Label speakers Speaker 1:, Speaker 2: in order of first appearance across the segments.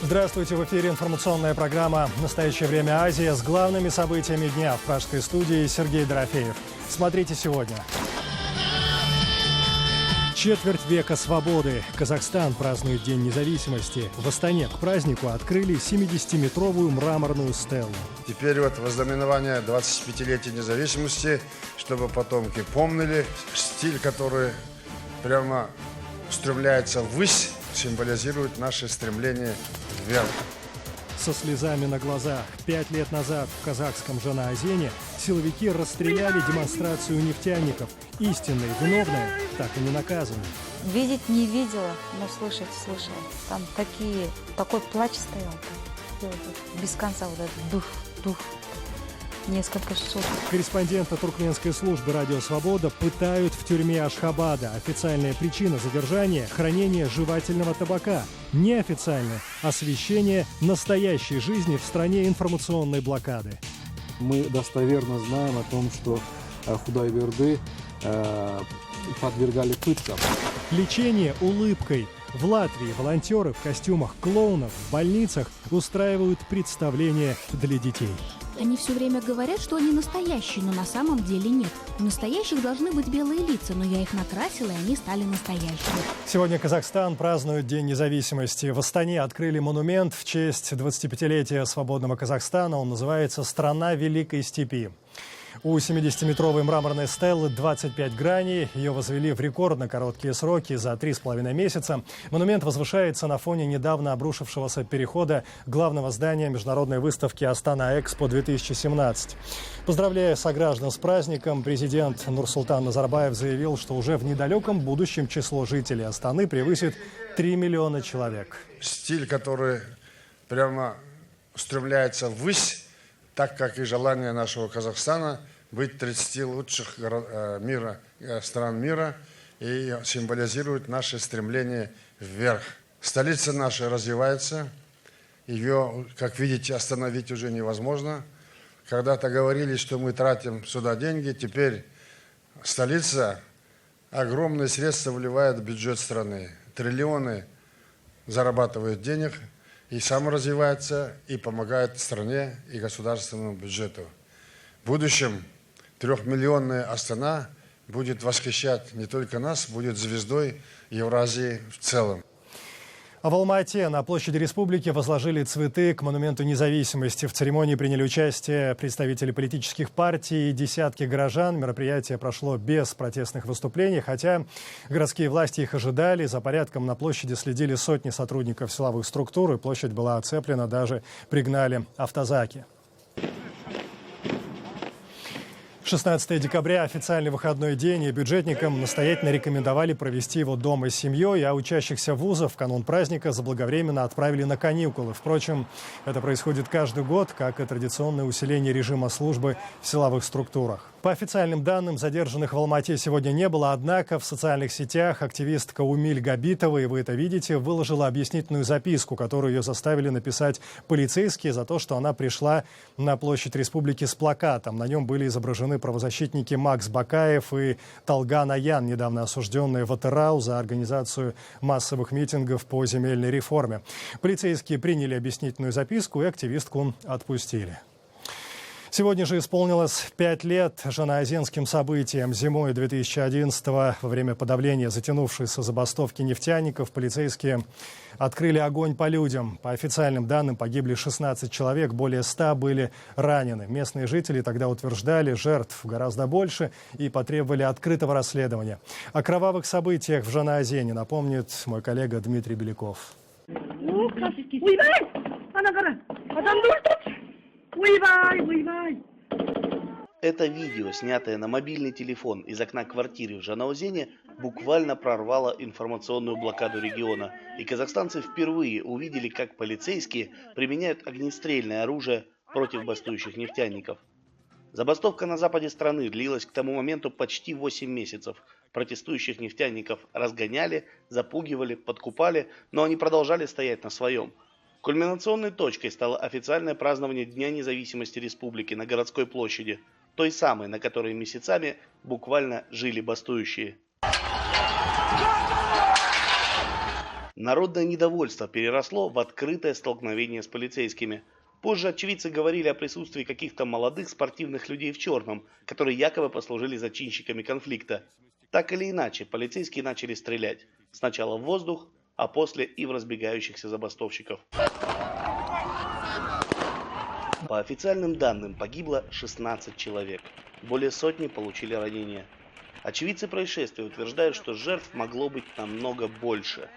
Speaker 1: Здравствуйте, в эфире информационная программа «Настоящее время Азия» с главными событиями дня в пражской студии Сергей Дорофеев. Смотрите сегодня. Четверть века свободы. Казахстан празднует День независимости. В Астане к празднику открыли 70-метровую мраморную стелу.
Speaker 2: Теперь вот вознаменование 25-летия независимости, чтобы потомки помнили стиль, который прямо устремляется ввысь, символизирует наше стремление вверх.
Speaker 1: Со слезами на глазах 5 лет назад в казахском Жанаозене силовики расстреляли демонстрацию нефтяников. Истинные виновные так и не наказаны.
Speaker 3: Видеть не видела, но слышать слышала. Там такой плач стоял. Без конца вот этот дух. Несколько часов.
Speaker 1: Корреспондента туркменской службы «Радио Свобода» пытают в тюрьме Ашхабада. Официальная причина задержания – хранение жевательного табака. Неофициальное – освещение настоящей жизни в стране информационной блокады.
Speaker 4: Мы достоверно знаем о том, что Худайберды подвергали пыткам.
Speaker 1: Лечение улыбкой. В Латвии волонтеры в костюмах клоунов в больницах устраивают представления для детей.
Speaker 5: Они все время говорят, что они настоящие, но на самом деле нет. У настоящих должны быть белые лица, но я их накрасила, и они стали настоящими.
Speaker 1: Сегодня Казахстан празднует День независимости. В Астане открыли монумент в честь 25-летия свободного Казахстана. Он называется «Страна Великой Степи». У 70-метровой мраморной стелы 25 граней. Ее возвели в рекордно короткие сроки за 3,5 месяца. Монумент возвышается на фоне недавно обрушившегося перехода главного здания международной выставки «Астана-Экспо-2017». Поздравляя сограждан с праздником, президент Нурсултан Назарбаев заявил, что уже в недалеком будущем число жителей Астаны превысит 3 миллиона человек.
Speaker 2: Стиль, который прямо устремляется ввысь, так как и желание нашего Казахстана быть 30 лучших стран мира и символизирует наше стремление вверх. Столица наша развивается, ее, как видите, остановить уже невозможно. Когда-то говорили, что мы тратим сюда деньги, теперь столица огромные средства вливает в бюджет страны. Триллионы зарабатывают денег, и саморазвивается, и помогает стране и государственному бюджету. В будущем 3-миллионная Астана будет восхищать не только нас, будет звездой Евразии в целом.
Speaker 1: А в Алма-Ате на площади Республики возложили цветы к монументу независимости. В церемонии приняли участие представители политических партий и десятки горожан. Мероприятие прошло без протестных выступлений, хотя городские власти их ожидали. За порядком на площади следили сотни сотрудников силовых структур, и площадь была оцеплена, даже пригнали автозаки. 16 декабря – официальный выходной день, и бюджетникам настоятельно рекомендовали провести его дома с семьей, а учащихся вузов в канун праздника заблаговременно отправили на каникулы. Впрочем, это происходит каждый год, как и традиционное усиление режима службы в силовых структурах. По официальным данным, задержанных в Алма-Ате сегодня не было, однако в социальных сетях активистка Умиль Габитова, и вы это видите, выложила объяснительную записку, которую ее заставили написать полицейские за то, что она пришла на площадь Республики с плакатом. На нем были изображены правозащитники Макс Бакаев и Талган Аян, недавно осужденные в Атырау за организацию массовых митингов по земельной реформе. Полицейские приняли объяснительную записку и активистку отпустили. Сегодня же исполнилось 5 лет жанаозенским событиям. Зимой 2011-го, во время подавления затянувшейся забастовки нефтяников, полицейские открыли огонь по людям. По официальным данным погибли 16 человек, более 100 были ранены. Местные жители тогда утверждали, жертв гораздо больше и потребовали открытого расследования. О кровавых событиях в Жанаозене напомнит мой коллега Дмитрий Беляков.
Speaker 6: Это видео, снятое на мобильный телефон из окна квартиры в Жанаозене, буквально прорвало информационную блокаду региона. И казахстанцы впервые увидели, как полицейские применяют огнестрельное оружие против бастующих нефтяников. Забастовка на западе страны длилась к тому моменту почти 8 месяцев. Протестующих нефтяников разгоняли, запугивали, подкупали, но они продолжали стоять на своем. Кульминационной точкой стало официальное празднование Дня независимости республики на городской площади, той самой, на которой месяцами буквально жили бастующие. Народное недовольство переросло в открытое столкновение с полицейскими. Позже очевидцы говорили о присутствии каких-то молодых спортивных людей в черном, которые якобы послужили зачинщиками конфликта. Так или иначе, полицейские начали стрелять. Сначала в воздух, а после и в разбегающихся забастовщиков. По официальным данным погибло 16 человек. Более сотни получили ранения. Очевидцы происшествия утверждают, что жертв могло быть намного больше.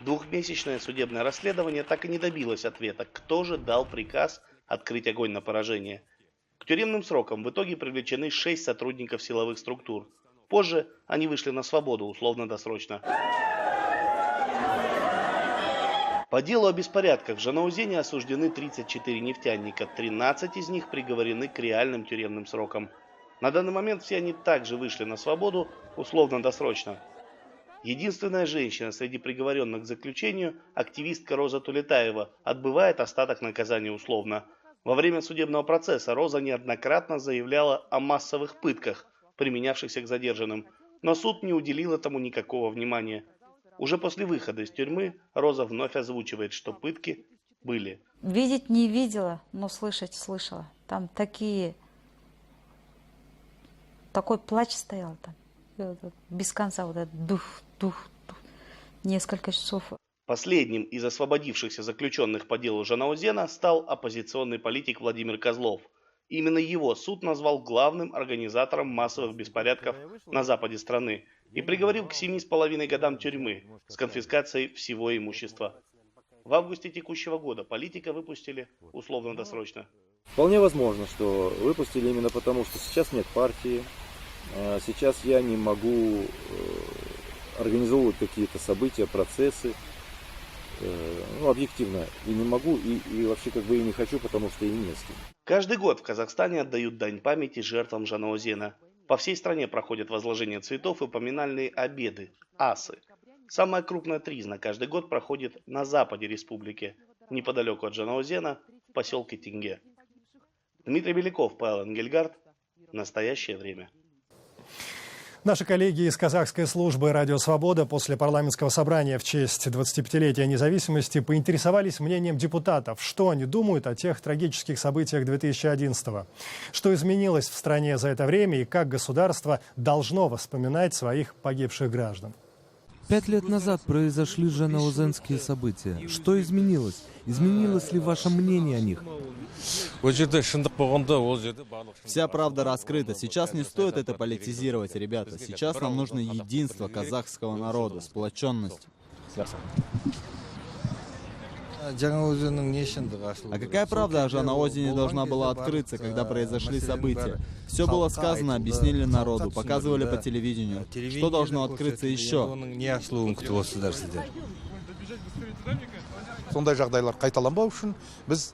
Speaker 6: Двухмесячное судебное расследование так и не добилось ответа, кто же дал приказ открыть огонь на поражение. К тюремным срокам в итоге привлечены 6 сотрудников силовых структур. Позже они вышли на свободу условно-досрочно. По делу о беспорядках в Жанаозене осуждены 34 нефтяника, 13 из них приговорены к реальным тюремным срокам. На данный момент все они также вышли на свободу условно-досрочно. Единственная женщина среди приговоренных к заключению, активистка Роза Тулетаева, отбывает остаток наказания условно. Во время судебного процесса Роза неоднократно заявляла о массовых пытках, применявшихся к задержанным, но суд не уделил этому никакого внимания. Уже после выхода из тюрьмы Роза вновь озвучивает, что пытки были.
Speaker 3: Видеть не видела, но слышать слышала. Там такой плач стоял там. Без конца вот этот дух, несколько часов.
Speaker 6: Последним из освободившихся заключенных по делу Жанаозена стал оппозиционный политик Владимир Козлов. Именно его суд назвал главным организатором массовых беспорядков на западе страны и приговорил к 7,5 годам тюрьмы с конфискацией всего имущества. В августе текущего года политика выпустили условно-досрочно.
Speaker 7: Вполне возможно, что выпустили именно потому, что сейчас нет партии. Сейчас я не могу организовывать какие-то события, процессы, объективно и не могу, и вообще и не хочу, потому что и не с кем.
Speaker 6: Каждый год в Казахстане отдают дань памяти жертвам Жанаозена. По всей стране проходят возложение цветов и поминальные обеды, асы. Самая крупная тризна каждый год проходит на западе республики, неподалеку от Жанаозена, в поселке Тинге. Дмитрий Беляков, Павел Энгельгард. Настоящее время.
Speaker 1: Наши коллеги из казахской службы «Радио Свобода» после парламентского собрания в честь 25-летия независимости поинтересовались мнением депутатов, что они думают о тех трагических событиях 2011-го, что изменилось в стране за это время и как государство должно вспоминать своих погибших граждан.
Speaker 8: 5 лет назад произошли жанаозенские события. Что изменилось? Изменилось ли ваше мнение о них?
Speaker 9: Вся правда раскрыта. Сейчас не стоит это политизировать, ребята. Сейчас нам нужно единство казахского народа, сплоченность. А какая правда о Жанаозене должна была открыться, когда произошли события? Все было сказано, объяснили народу, показывали по телевидению. Что должно открыться еще?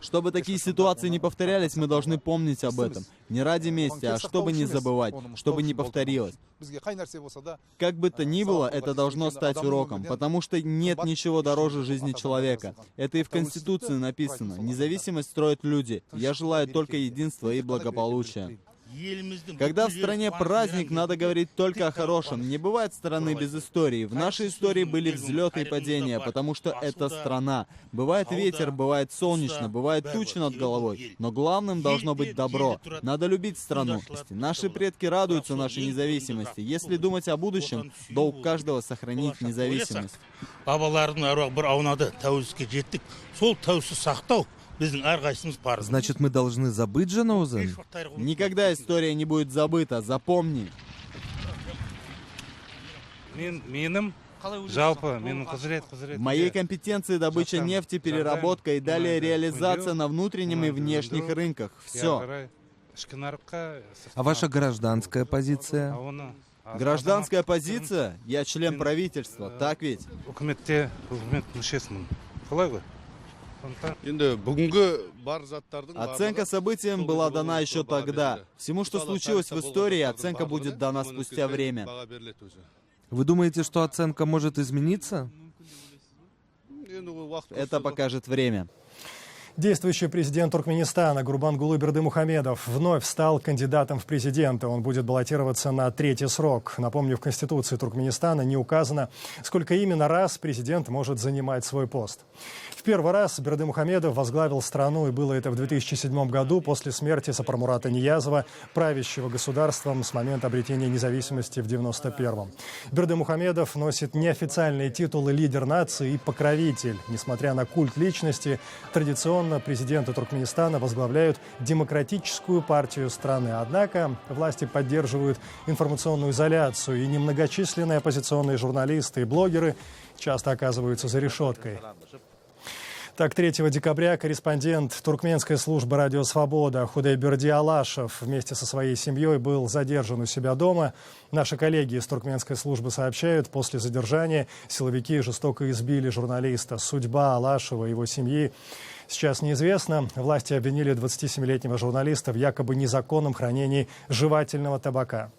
Speaker 9: Чтобы такие ситуации не повторялись, мы должны помнить об этом. Не ради мести, а чтобы не забывать, чтобы не повторилось. Как бы то ни было, это должно стать уроком, потому что нет ничего дороже жизни человека. Это и в Конституции написано. Независимость строят люди. Я желаю только единства и благополучия. Когда в стране праздник, надо говорить только о хорошем. Не бывает страны без истории. В нашей истории были взлеты и падения, потому что это страна. Бывает ветер, бывает солнечно, бывает тучи над головой. Но главным должно быть добро. Надо любить страну. Наши предки радуются нашей независимости. Если думать о будущем, долг каждого сохранить независимость.
Speaker 8: Значит, мы должны забыть Жанаозен?
Speaker 9: Никогда история не будет забыта, запомни. В моей компетенции добыча нефти, переработка и далее реализация на внутреннем и внешних рынках. Все.
Speaker 8: А ваша гражданская позиция?
Speaker 9: Гражданская позиция? Я член правительства, так ведь? Оценка событиям была дана еще тогда. Всему, что случилось в истории, оценка будет дана спустя время.
Speaker 8: Вы думаете, что оценка может измениться?
Speaker 9: Это покажет время.
Speaker 1: Действующий президент Туркменистана Гурбангулы Бердымухамедов вновь стал кандидатом в президенты. Он будет баллотироваться на 3-й срок. Напомню, в Конституции Туркменистана не указано, сколько именно раз президент может занимать свой пост. В первый раз Бердымухамедов возглавил страну, и было это в 2007 году после смерти Сапармурата Ниязова, правящего государством с момента обретения независимости в 1991-м. Бердымухамедов носит неофициальные титулы лидер нации и покровитель. Несмотря на культ личности, традиционно президенты Туркменистана возглавляют демократическую партию страны. Однако власти поддерживают информационную изоляцию, и немногочисленные оппозиционные журналисты и блогеры часто оказываются за решеткой. Так, 3 декабря корреспондент туркменской службы «Радио Свобода» Худайберди Алашев вместе со своей семьей был задержан у себя дома. Наши коллеги из туркменской службы сообщают, после задержания силовики жестоко избили журналиста. Судьба Алашева и его семьи сейчас неизвестна. Власти обвинили 27-летнего журналиста в якобы незаконном хранении жевательного табака.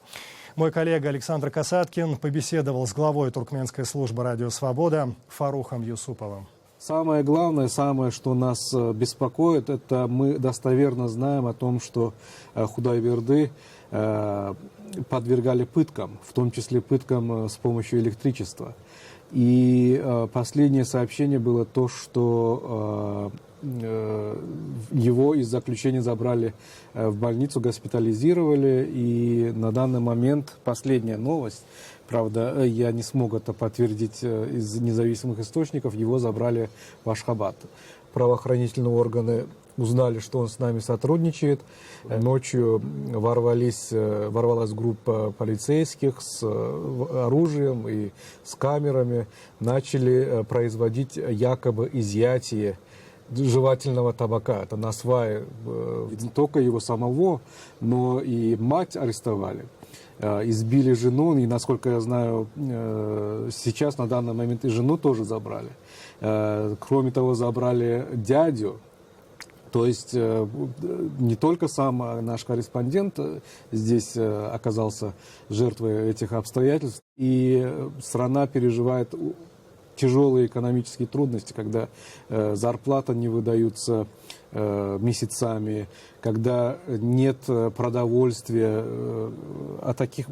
Speaker 1: Мой коллега Александр Касаткин побеседовал с главой туркменской службы «Радио Свобода» Фарухом Юсуповым.
Speaker 4: Самое главное, что нас беспокоит, это мы достоверно знаем о том, что Худайберды подвергали пыткам, в том числе пыткам с помощью электричества. И последнее сообщение было то, что его из заключения забрали в больницу, госпитализировали, и на данный момент последняя новость, правда, я не смог это подтвердить из независимых источников, его забрали в Ашхабад. Правоохранительные органы узнали, что он с нами сотрудничает. Ночью ворвалась группа полицейских с оружием и с камерами, начали производить якобы изъятие жевательного табака. Это на свае не только его самого, но и мать арестовали. Избили жену, и, насколько я знаю, сейчас на данный момент и жену тоже забрали. Кроме того, забрали дядю. То есть не только сам наш корреспондент здесь оказался жертвой этих обстоятельств, и страна переживает тяжелые экономические трудности, когда зарплата не выдаются месяцами, когда нет продовольствия. О таких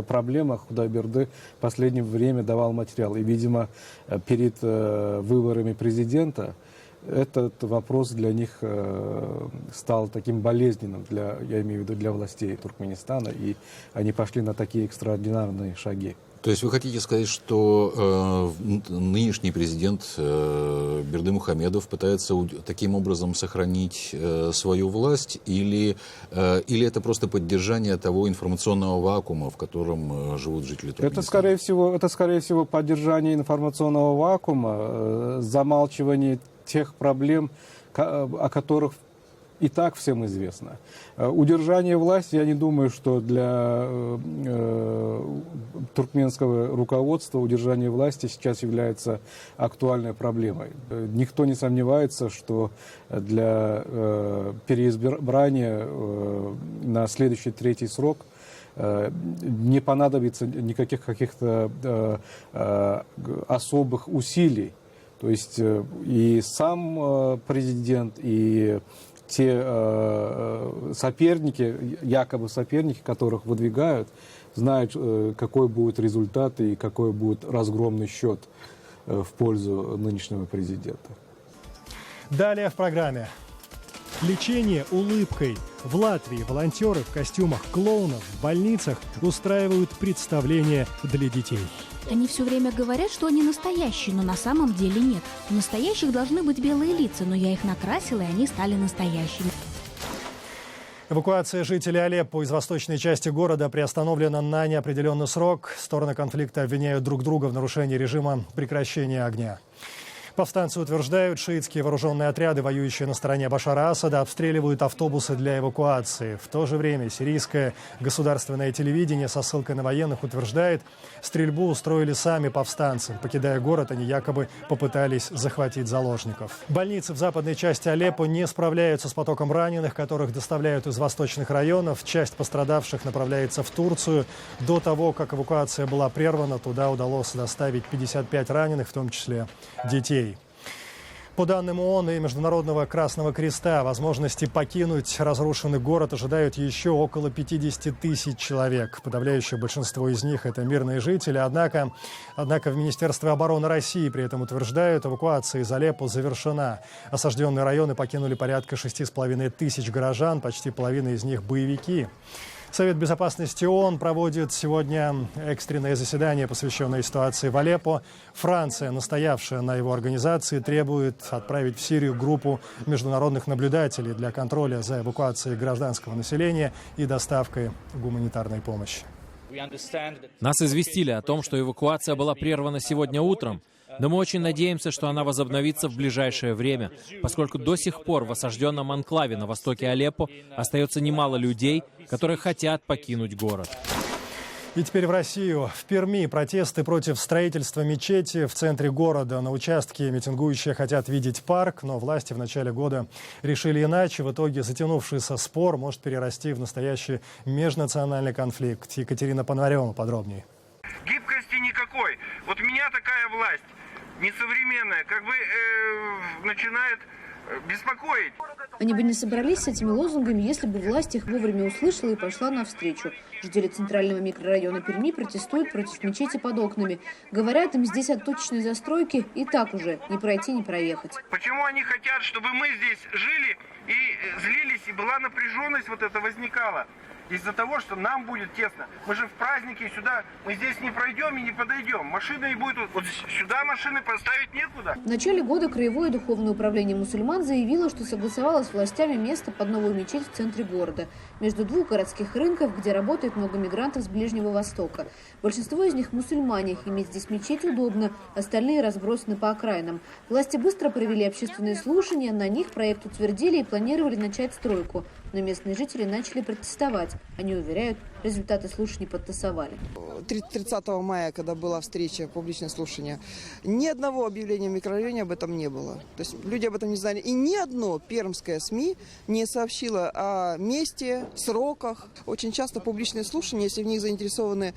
Speaker 4: проблемах Худайберды в последнее время давал материал. И, видимо, перед выборами президента этот вопрос для них стал таким болезненным, я имею в виду для властей Туркменистана, и они пошли на такие экстраординарные шаги.
Speaker 10: То есть вы хотите сказать, что нынешний президент Бердымухамедов пытается таким образом сохранить свою власть, или это просто поддержание того информационного вакуума, в котором живут жители Туркменистана?
Speaker 4: Это, скорее всего, поддержание информационного вакуума, замалчивание тех проблем, о которых и так всем известно. Удержание власти, я не думаю, что для туркменского руководства удержание власти сейчас является актуальной проблемой. Никто не сомневается, что для переизбрания на следующий 3-й срок не понадобится никаких каких-то особых усилий. То есть и сам президент, и те соперники, якобы соперники, которых выдвигают, знают, какой будет результат и какой будет разгромный счет в пользу нынешнего президента.
Speaker 1: Далее в программе. Лечение улыбкой. В Латвии волонтеры в костюмах клоунов в больницах устраивают представления для детей.
Speaker 5: Они все время говорят, что они настоящие, но на самом деле нет. У настоящих должны быть белые лица, но я их накрасила, и они стали настоящими.
Speaker 1: Эвакуация жителей Алеппо из восточной части города приостановлена на неопределенный срок. Стороны конфликта обвиняют друг друга в нарушении режима прекращения огня. Повстанцы утверждают, шиитские вооруженные отряды, воюющие на стороне Башара Асада, обстреливают автобусы для эвакуации. В то же время сирийское государственное телевидение со ссылкой на военных утверждает, стрельбу устроили сами повстанцы. Покидая город, они якобы попытались захватить заложников. Больницы в западной части Алеппо не справляются с потоком раненых, которых доставляют из восточных районов. Часть пострадавших направляется в Турцию. До того, как эвакуация была прервана, туда удалось доставить 55 раненых, в том числе детей. По данным ООН и Международного Красного Креста, возможности покинуть разрушенный город ожидают еще около 50 тысяч человек. Подавляющее большинство из них – это мирные жители. Однако в Министерстве обороны России при этом утверждают, эвакуация из Алеппо завершена. Осажденные районы покинули порядка 6,5 тысяч горожан, почти половина из них – боевики. Совет безопасности ООН проводит сегодня экстренное заседание, посвященное ситуации в Алеппо. Франция, настоявшая на его организации, требует отправить в Сирию группу международных наблюдателей для контроля за эвакуацией гражданского населения и доставкой гуманитарной помощи.
Speaker 11: Нас известили о том, что эвакуация была прервана сегодня утром. Но мы очень надеемся, что она возобновится в ближайшее время, поскольку до сих пор в осажденном анклаве на востоке Алеппо остается немало людей, которые хотят покинуть город.
Speaker 1: И теперь в Россию. В Перми протесты против строительства мечети в центре города. На участке митингующие хотят видеть парк, но власти в начале года решили иначе. В итоге затянувшийся спор может перерасти в настоящий межнациональный конфликт. Екатерина Пономарева подробнее.
Speaker 12: Гибкости никакой. Вот у меня такая власть несовременная, начинает беспокоить.
Speaker 13: Они бы не собрались с этими лозунгами, если бы власть их вовремя услышала и пошла навстречу. Жители центрального микрорайона Перми протестуют против мечети под окнами. Говорят, им здесь от точечной застройки и так уже не пройти, не проехать.
Speaker 12: Почему они хотят, чтобы мы здесь жили и злились, и была напряженность вот эта возникала? Из-за того, что нам будет тесно. Мы же в празднике сюда, мы здесь не пройдем и не подойдем. Машины не будет, вот сюда машины поставить некуда.
Speaker 13: В начале года Краевое духовное управление мусульман заявило, что согласовало с властями место под новую мечеть в центре города. Между двух городских рынков, где работает много мигрантов с Ближнего Востока. Большинство из них мусульмане. Иметь здесь мечеть удобно, остальные разбросаны по окраинам. Власти быстро провели общественные слушания, на них проект утвердили и планировали начать стройку. Но местные жители начали протестовать. Они уверяют, результаты слушаний подтасовали.
Speaker 14: 30 мая, когда была встреча, публичное слушание, ни одного объявления в микрорайоне об этом не было. То есть люди об этом не знали. И ни одно пермское СМИ не сообщило о месте, сроках. Очень часто публичные слушания, если в них заинтересованы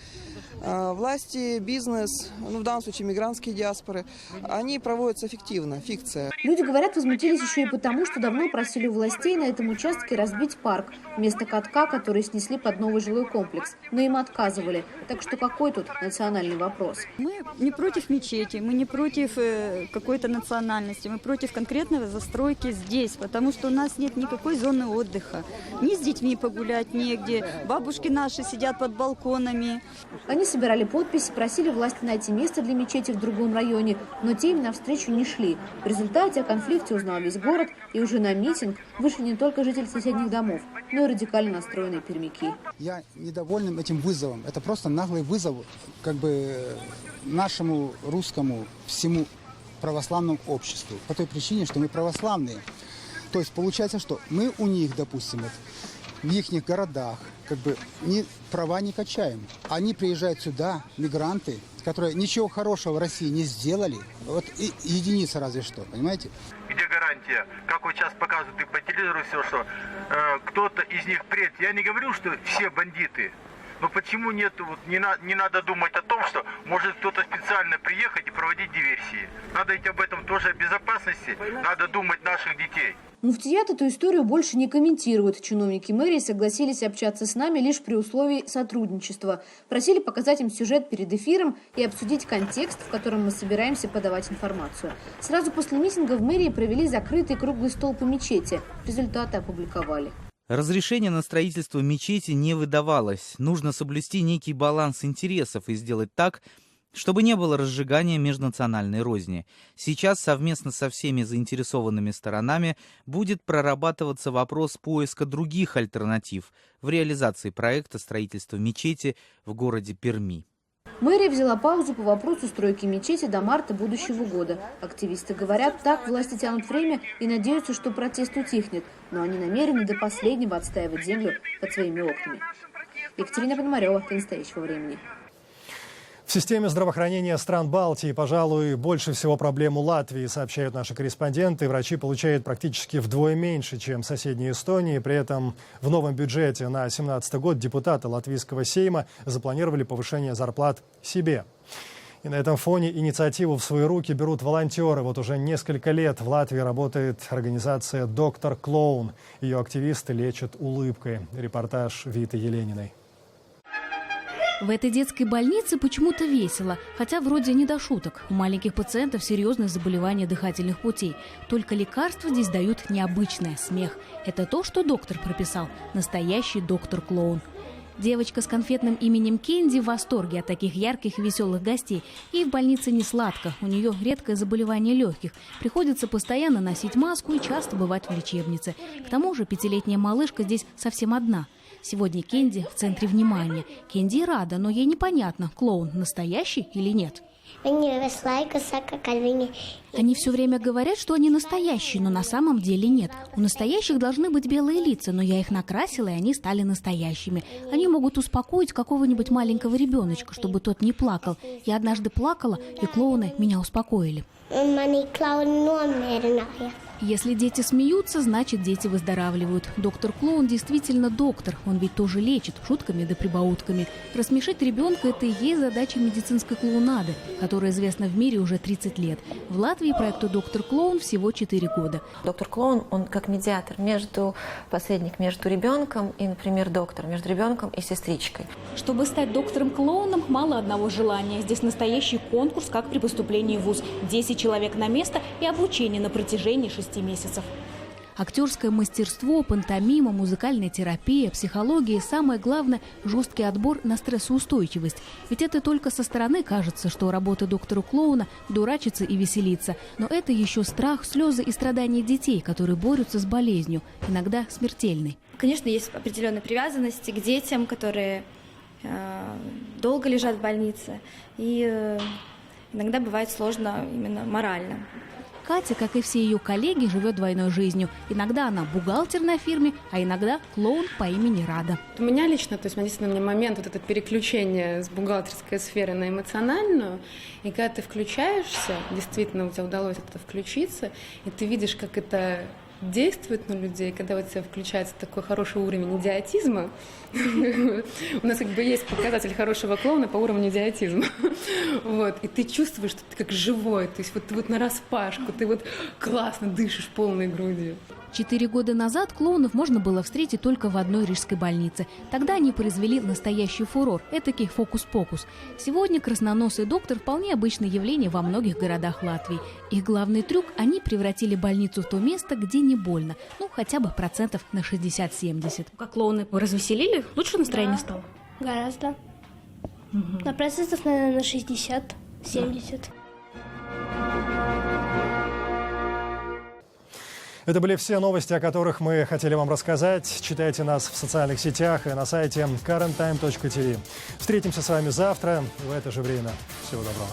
Speaker 14: власти, бизнес, в данном случае мигрантские диаспоры, они проводятся фиктивно, фикция.
Speaker 13: Люди, говорят, возмутились еще и потому, что давно просили у властей на этом участке разбить парк вместо катка, который снесли под новый жилой комплекс. Но им отказывали. Так что какой тут национальный вопрос?
Speaker 15: Мы не против мечети, мы не против какой-то национальности, мы против конкретной застройки здесь, потому что у нас нет никакой зоны отдыха. Ни с детьми погулять негде, бабушки наши сидят под балконами.
Speaker 13: Они собирали подписи, просили власти найти место для мечети в другом районе, но те им навстречу не шли. В результате о конфликте узнал весь город, и уже на митинг вышли не только жители соседних домов, но и радикально настроенные пермяки.
Speaker 16: Я недоволен этим вызовом. Это просто наглый вызов нашему русскому всему православному обществу. По той причине, что мы православные. То есть получается, что мы у них, допустим, в их городах права не качаем. Они приезжают сюда, мигранты, которые ничего хорошего в России не сделали. Вот и единица разве что, понимаете?
Speaker 12: Где гарантия? Как вот сейчас показывают и по телевизору все, что кто-то из них прет. Я не говорю, что все бандиты. Но почему нет, не надо думать о том, что может кто-то специально приехать и проводить диверсии. Надо ведь об этом тоже, о безопасности, надо думать наших детей.
Speaker 13: Муфтият эту историю больше не комментирует. Чиновники мэрии согласились общаться с нами лишь при условии сотрудничества. Просили показать им сюжет перед эфиром и обсудить контекст, в котором мы собираемся подавать информацию. Сразу после митинга в мэрии провели закрытый круглый стол по мечети. Результаты опубликовали.
Speaker 17: Разрешение на строительство мечети не выдавалось. Нужно соблюсти некий баланс интересов и сделать так, чтобы не было разжигания межнациональной розни. Сейчас совместно со всеми заинтересованными сторонами будет прорабатываться вопрос поиска других альтернатив в реализации проекта строительства мечети в городе Перми.
Speaker 13: Мэрия взяла паузу по вопросу стройки мечети до марта будущего года. Активисты говорят, так власти тянут время и надеются, что протест утихнет. Но они намерены до последнего отстаивать землю под своими окнами. Екатерина Пономарева, «Для настоящего времени».
Speaker 1: В системе здравоохранения стран Балтии, пожалуй, больше всего проблем у Латвии, сообщают наши корреспонденты. Врачи получают практически вдвое меньше, чем в соседней Эстонии. При этом в новом бюджете на 2017 год депутаты Латвийского Сейма запланировали повышение зарплат себе. И на этом фоне инициативу в свои руки берут волонтеры. Вот уже несколько лет в Латвии работает организация «Доктор Клоун». Ее активисты лечат улыбкой. Репортаж Виты Елениной.
Speaker 5: В этой детской больнице почему-то весело, хотя вроде не до шуток. У маленьких пациентов серьезные заболевания дыхательных путей. Только лекарства здесь дают необычное – смех. Это то, что доктор прописал. Настоящий доктор-клоун. Девочка с конфетным именем Кенди в восторге от таких ярких и веселых гостей. Ей в больнице не сладко, у нее редкое заболевание легких. Приходится постоянно носить маску и часто бывать в лечебнице. К тому же 5-летняя малышка здесь совсем одна. Сегодня Кенди в центре внимания. Кенди рада, но ей непонятно, клоун настоящий или нет. Они все время говорят, что они настоящие, но на самом деле нет. У настоящих должны быть белые лица, но я их накрасила, и они стали настоящими. Они могут успокоить какого-нибудь маленького ребеночка, чтобы тот не плакал. Я однажды плакала, и клоуны меня успокоили. Если дети смеются, значит, дети выздоравливают. Доктор-клоун действительно доктор. Он ведь тоже лечит шутками да прибаутками. Рассмешить ребенка – это и есть задача медицинской клоунады, которая известна в мире уже 30 лет. В Латвии проекту «Доктор-клоун» всего 4 года.
Speaker 18: Доктор-клоун, он как медиатор, посредник между ребенком и, например, доктором, между ребенком и сестричкой.
Speaker 5: Чтобы стать доктором-клоуном, мало одного желания. Здесь настоящий конкурс, как при поступлении в вуз. 10 человек на место и обучение на протяжении 6 месяцев. Актерское мастерство, пантомима, музыкальная терапия, психология и, самое главное, жесткий отбор на стрессоустойчивость. Ведь это только со стороны кажется, что работа доктора-клоуна – дурачиться и веселиться. Но это еще страх, слезы и страдания детей, которые борются с болезнью, иногда смертельной.
Speaker 19: Конечно, есть определенные привязанности к детям, которые долго лежат в больнице, и иногда бывает сложно именно морально.
Speaker 5: Катя, как и все ее коллеги, живет двойной жизнью. Иногда она бухгалтер на фирме, а иногда клоун по имени Рада.
Speaker 20: У меня лично, единственный момент, вот это переключение с бухгалтерской сферы на эмоциональную, и когда ты включаешься, действительно у тебя удалось это включиться, и ты видишь, как это действует на людей, когда у тебя включается такой хороший уровень идиотизма. У нас есть показатель хорошего клоуна по уровню идиотизма. И ты чувствуешь, что ты как живой, то есть ты нараспашку, ты классно дышишь полной грудью.
Speaker 5: 4 года назад клоунов можно было встретить только в одной рижской больнице. Тогда они произвели настоящий фурор, этакий фокус-покус. Сегодня красноносый доктор – вполне обычное явление во многих городах Латвии. Их главный трюк – они превратили больницу в то место, где не больно. Хотя бы процентов на 60-70.
Speaker 19: Как клоуны развеселили? Лучше настроение стало?
Speaker 21: Гораздо. На процентов, наверное, на 60-70.
Speaker 1: Это были все новости, о которых мы хотели вам рассказать. Читайте нас в социальных сетях и на сайте currenttime.tv. Встретимся с вами завтра в это же время. Всего доброго.